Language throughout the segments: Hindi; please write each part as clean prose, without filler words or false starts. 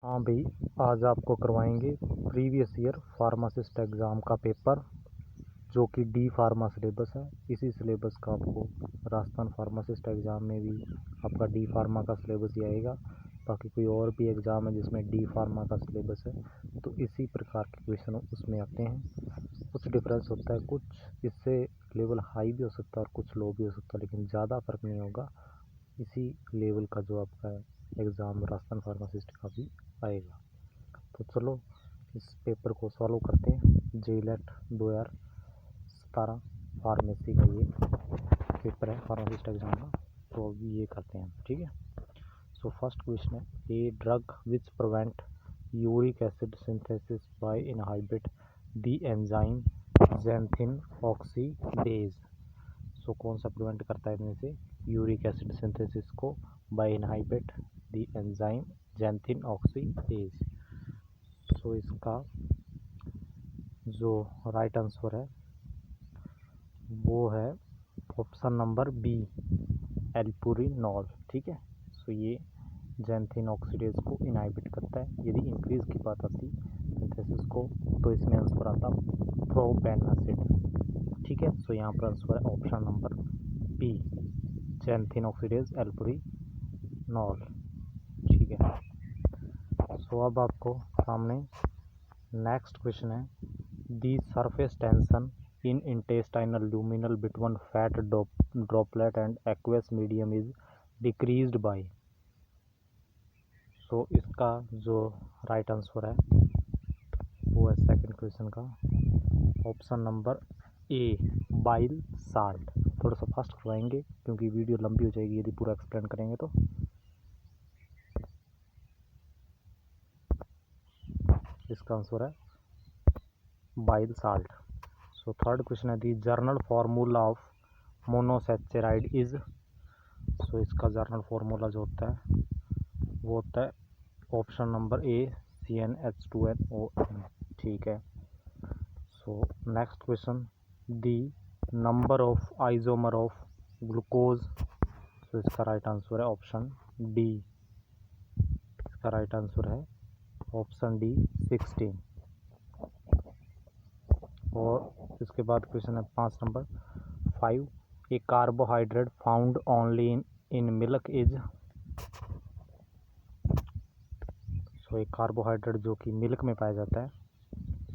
हाँ भाई, आज आपको करवाएंगे प्रीवियस ईयर फार्मासिस्ट एग्ज़ाम का पेपर जो कि डी फार्मा सिलेबस है। इसी सिलेबस का आपको राजस्थान फार्मासिस्ट एग्ज़ाम में भी आपका डी फार्मा का सिलेबस ही आएगा। बाकी कोई और भी एग्ज़ाम है जिसमें डी फार्मा का सिलेबस है तो इसी प्रकार के क्वेश्चन उसमें आते हैं। कुछ डिफरेंस होता है, कुछ इससे लेवल हाई भी हो सकता है और कुछ लो भी हो सकता है, लेकिन ज़्यादा फ़र्क नहीं होगा। इसी लेवल का जो आपका एग्ज़ाम राजस्थान फार्मासिस्ट का भी आएगा। तो चलो इस पेपर को सॉल्व करते हैं। JLET 2017 फार्मेसी का ये पेपर है फार्मासिस्ट एग्ज़ाम का, तो अभी ये करते हैं, ठीक है। सो फर्स्ट क्वेश्चन है, a drug which prevent uric acid synthesis by inhibit the enzyme xanthine oxidase. So कौन सा प्रिवेंट करता है इनमें से यूरिक एसिड सिंथेसिस को by inhibit the enzyme xanthine oxidase. So इसका जो राइट आंसर है वो है ऑप्शन नंबर बी, एल्पुरिनॉल, ठीक है। सो ये ज़ैंथिन ऑक्सीडेज को इनहाबिट करता है। यदि इंक्रीज की बात आती सिंथेसिस को तो इसमें आंसर आता प्रोपेनासिड, ठीक है। सो यहाँ पर आंसर है option number B, xanthine oxidase allopurinol, ठीक है। सो अब आपको सामने नेक्स्ट क्वेश्चन है, the surface tension in intestinal luminal between fat droplet and aqueous medium is decreased by। सो इसका जो राइट आंसर है वो है सेकंड क्वेश्चन का option number A, bile salt. थोड़ा सा फास्ट करवाएंगे क्योंकि वीडियो लंबी हो जाएगी यदि पूरा एक्सप्लेन करेंगे तो। इसका आंसर है bile salt. So third question है, दी जर्नल फार्मूला ऑफ मोनोसैचराइड इज। सो इसका जर्नल फार्मूला जो होता है वो होता है ऑप्शन नंबर ए, CnH2nOn, ठीक है। So next question, the number of isomer of glucose. So इसका राइट आंसर है ऑप्शन डी, इसका राइट आंसर है ऑप्शन डी 16। और इसके बाद क्वेश्चन है 5 number 5, a carbohydrate found only in milk is. So एक कार्बोहाइड्रेट जो कि मिल्क में पाया जाता है,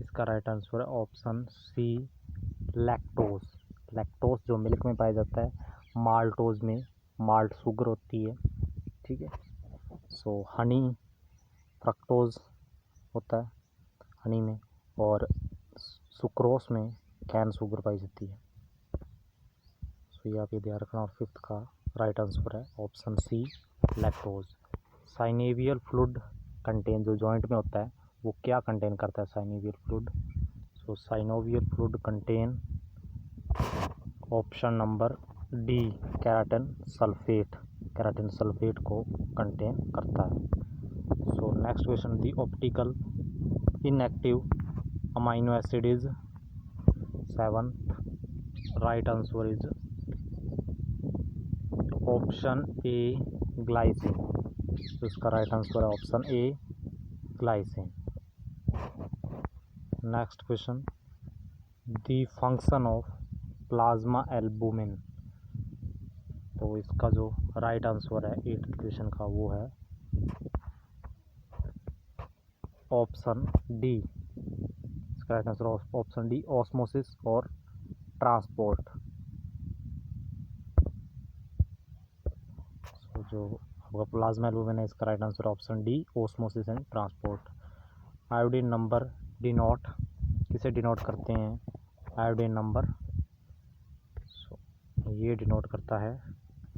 इसका राइट आंसर है ऑप्शन सी, लैक्टोज। लैक्टोज जो मिल्क में पाया जाता है, माल्टोज में माल्ट शुगर होती है, ठीक है। सो हनी फ्रक्टोज होता है हनी में, और सुक्रोस में कैन शुगर पाई जाती है। सो ये आप ये ध्यान रखना। और फिफ्थ का राइट आंसर है option C, lactose. Synovial fluid contain, जो जॉइंट में होता है वो क्या कंटेन करता है synovial fluid. So synovial fluid contain option number D, keratin sulphate. Keratin sulphate को कंटेन करता है। So next question, the optical inactive amino acid is. 7th right answer is option A, glycine. तो इसका राइट आंसर है option A, glycine. Next question, the function of plasma albumin. तो इसका जो राइट आंसर है 8th क्वेश्चन का वो है ऑप्शन डी, इसका right answer option D, osmosis और ट्रांसपोर्ट। सो जो आपका प्लाज्मा एल्बुमिन है, इसका right answer option D, osmosis and transport. Iodine number denote, किसे डिनोट करते हैं आयोडीन नंबर। सो ये डिनोट करता है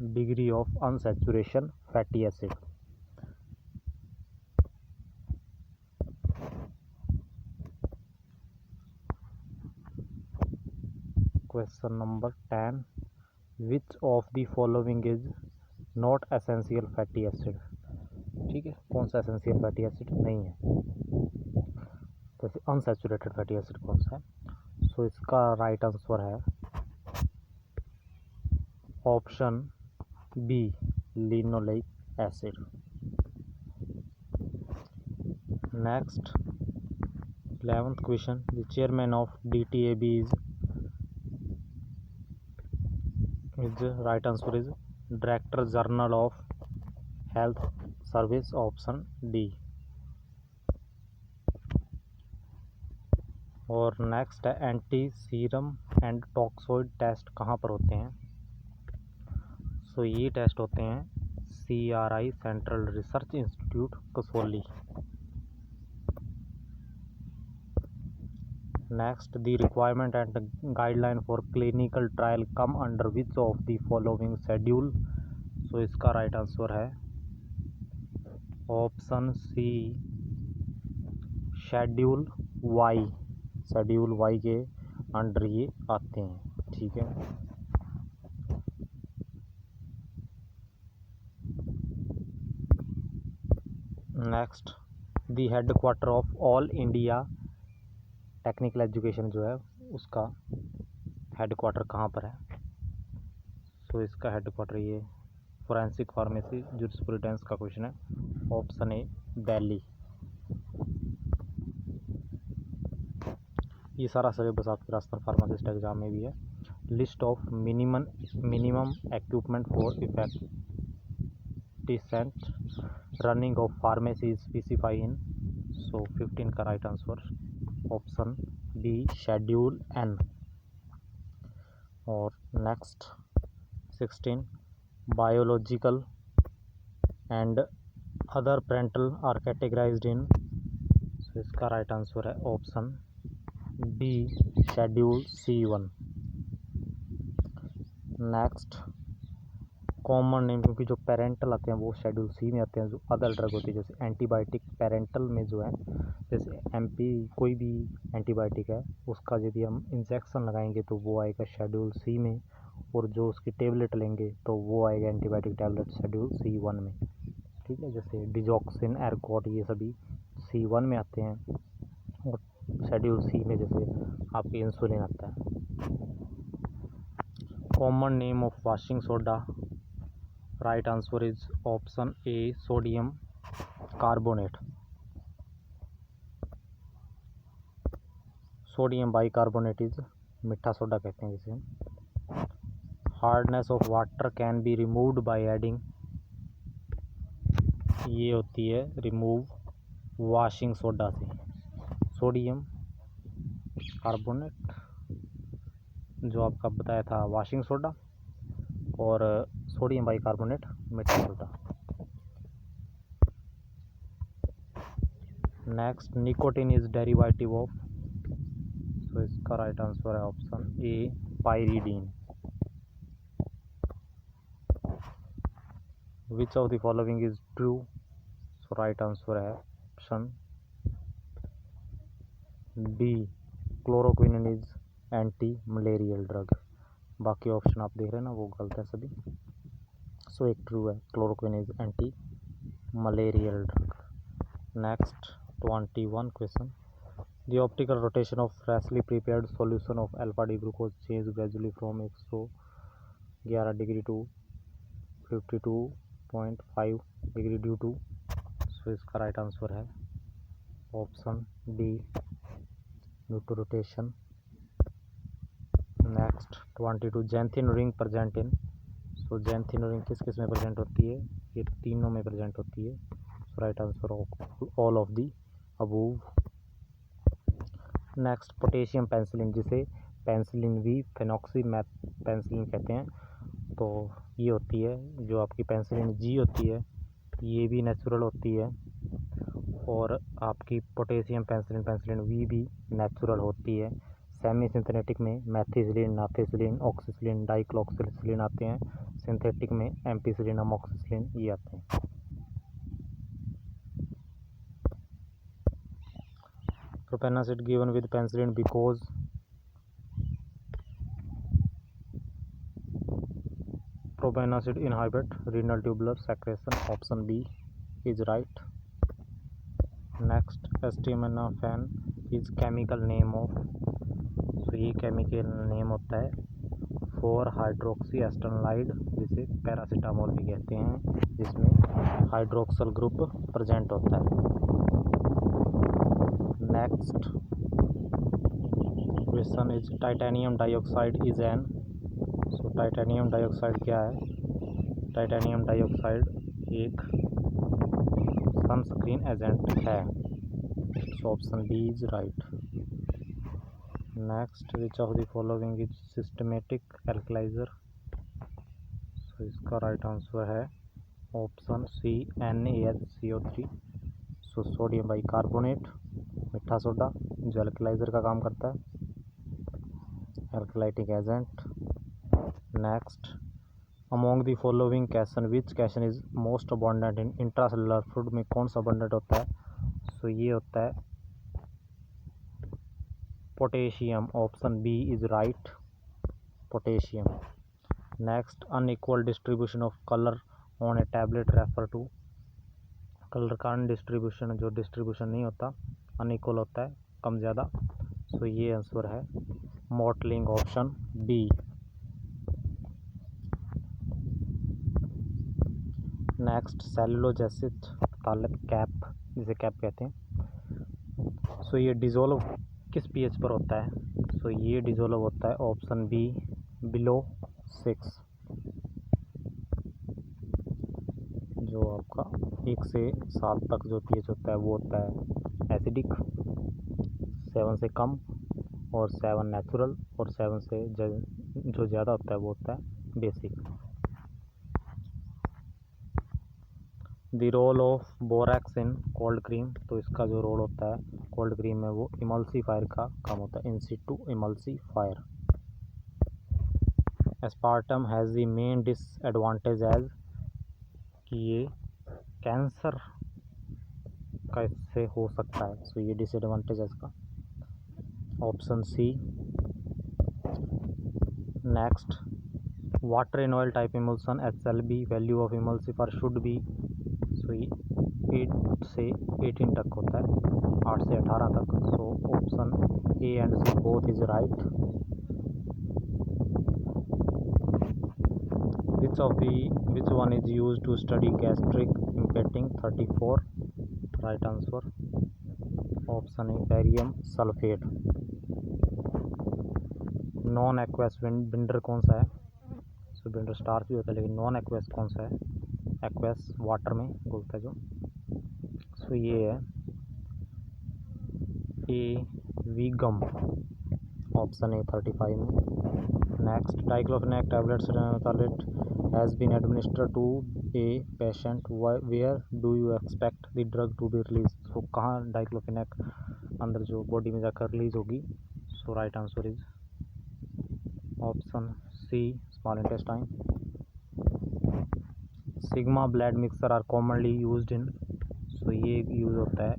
degree of unsaturation fatty acid. Question number 10, which of the following is not essential fatty acid. ठीक है, कौन सा एसेंशियल फैटी एसिड नहीं है, जैसे अनसैचुरेटेड फैटी एसिड कौन सा है। सो इसका राइट आंसर है option B, linoleic acid. Next 11th question, the chairman of DTAB is right answer is Director General of Health Service, option D. और नेक्स्ट है anti serum and toxoid test कहाँ पर होते हैं? सो ये टेस्ट होते हैं CRI central research institute Kasauli. Next, the requirement and guideline for clinical trial come under which of the following schedule? So इसका राइट आंसर है option C, schedule Y. Schedule Y के अंडर ये आते हैं, ठीक है। Next, the headquarter of all India technical education जो है उसका हेडक्वार्टर कहाँ पर है? सो इसका हेडक्वार्टर ये फोरेंसिक फार्मेसी जूरिस्प्रूडेंस का क्वेश्चन है, ऑप्शन ए दिल्ली। ये सारा सिलेबस आपके राजस्थान फार्मासिस्ट एग्जाम में भी है। List of minimum equipment for effective running of pharmacy is specify in. So 15 का right answer option B, schedule N. और next 16, biological and other parental are categorised in. So इसका राइट आंसर है option B, schedule C1। Next, common name, क्योंकि जो पेरेंटल आते हैं वो शेड्यूल C में आते हैं। जो अदर ड्रग होती है जैसे एंटीबायोटिक, पेरेंटल में जो है जैसे कोई भी एंटीबायोटिक है उसका यदि हम इंजेक्शन लगाएंगे तो वो आएगा शेड्यूल C में, और जो उसकी टेबलेट लेंगे तो वो आएगा एंटीबायोटिक टैबलेट शेड्यूल C1 में, ठीक है। जैसे डिजॉक्सिन, एरकोट, ये सभी C1 में आते हैं, और शेड्यूल C में जैसे आपके इंसुलिन आता है। Common name of washing soda, right answer is option A, sodium carbonate. Sodium bicarbonate is मीठा सोडा कहते हैं जिसे। Hardness of water can be removed by adding, ये होती है रिमूव वॉशिंग सोडा से। सोडियम कार्बोनेट जो आपका बताया था वॉशिंग सोडा, और सोडियम बाइकार्बोनेट मीठा soda. Next, nicotine is derivative of. So इसका राइट आंसर है option A, pyridine. Which of the following is true? So right answer है option B, chloroquinine is anti malarial drug. बाकी ऑप्शन आप देख रहे हैं ना वो गलत है सभी। सो एक ट्रू है, chloroquine is anti malarial drug. Next 21 question, the optical rotation of freshly prepared solution of alpha D glucose change gradually from 111 degree to 52.5 degree due to. So इसका राइट आंसर है option D, due to rotation. Next 22, xanthine ring present in. So xanthine ring किस किस में प्रेजेंट होती है? ये तीनों में प्रेजेंट होती है। So right answer all of the above. Next, potassium penicillin, जिसे पेंसिलिन भी फेनॉक्सी पेंसिलिन कहते हैं, तो ये होती है जो आपकी पेंसिलिन जी होती है, ये भी नेचुरल होती है, और आपकी पोटेशियम पेंसिलिन वी भी नेचुरल होती है। सेमी सिंथेटिक में मैथिसिलिन, नाथिसिलिन, ऑक्सीसिलिन, डाइक्लोक्सिसिलिन आते हैं। सिंथेटिक में एम्पिसिलिन, अमोक्सिसिलिन ये आते हैं। Propanacid given with penicillin because propanacid inhibit renal tubular secretion, option B is right. Next, acetaminophen is chemical name of, so ये chemical name होता है 4-हाइड्रोक्सीएस्टेनोलाइड, जिसे पैरासीटामोल भी कहते हैं, जिसमें हाइड्रोक्सल ग्रुप प्रेजेंट होता है। Next question is titanium dioxide is an. So titanium dioxide क्या है? टाइटेनियम डाइऑक्साइड एक सनस्क्रीन एजेंट है। So option B is right. Next, which of the following is systematic alkalizer? So इसका राइट आंसर है option C NaHCO3। So sodium bicarbonate, मीठा सोडा, जो एल्कलाइजर का काम करता है, alkalytic agent. Next, among the following cation which cation is most abundant in intracellular fluid में कौन सा अबंडेंट होता है? सो ये होता है potassium. Option B is right, potassium. Next, unequal distribution of colour on a tablet refer to. Colour का डिस्ट्रीब्यूशन, जो डिस्ट्रीब्यूशन नहीं होता, अनइक्वल होता है, कम ज़्यादा। सो ये आंसर है मॉटलिंग, ऑप्शन बी। नेक्स्ट, सेलुलोजेसिस तालक कैप, जिसे कैप कहते हैं। सो ये डिजोल्व किस pH पर होता है? सो ये डिजोल्व होता है ऑप्शन बी बिलो 6। जो आपका 1 से 7 तक जो pH होता है वो होता है एसिडिक, 7 से कम और 7 नेचुरल, और 7 से जो ज़्यादा होता है वो होता है basic. The role of borax in cold cream. तो इसका जो रोल होता है कोल्ड क्रीम में वो इमल्सीफायर का काम होता है, in situ emulsifier. Aspartame has the main disadvantage as, कि ये कैंसर का इससे हो सकता है। सो ये डिसएडवांटेज है इसका, option C. Next, water in oil type emulsion HLB value of emulsifier should be. So ये 8 से 18 तक होता है, 8 से 18 तक। So option A and C both is right. Which one is use to study gastric emptying 34? Right answer option A barium sulphate. Non aqueous binder कौन सा है? सो बिंडर स्टार्च भी होता है, लेकिन नॉन एक्वस कौन सा है? एक्वस वाटर में घुलता है जो। सो ये है ए वीगम, ऑप्शन ए 35 में। Next, diclofenac tablets has been administered to a patient, where do you expect the drug to be release? So कहाँ डाइक्लोफेनेक अंदर जो बॉडी में जाकर रिलीज होगी? So right answer is option C small intestine. Sigma blade mixer are commonly used in. So ये यूज होता है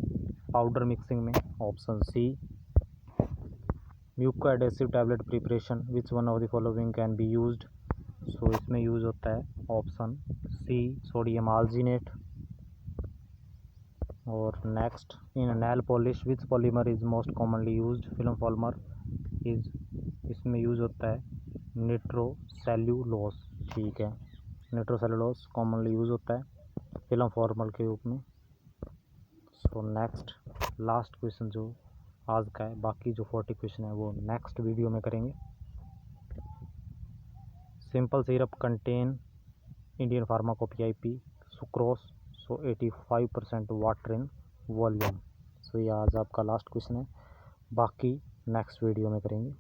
पाउडर मिक्सिंग में, option C. Mucoadhesive tablet preparation which one of the following can be used? सो इसमें यूज होता है ऑप्शन सी सोडियम आल्जीनेट। और next, in nail polish which polymer is most commonly used? Film polymer is, इसमें यूज होता है निट्रोसेल्यूलोस। ठीक है, निट्रोसेल्यूलोस कॉमनली यूज होता है फिल्म फॉर्मल के रूप में। सो नेक्स्ट, लास्ट क्वेश्चन जो आज का है, बाकी जो 40 क्वेश्चन है वो नेक्स्ट वीडियो में करेंगे। Simple syrup contain Indian pharmacopoeia IP sucrose, so 85% water in volume. So ये आज आपका लास्ट क्वेश्चन है, बाकी नेक्स्ट वीडियो में करेंगे।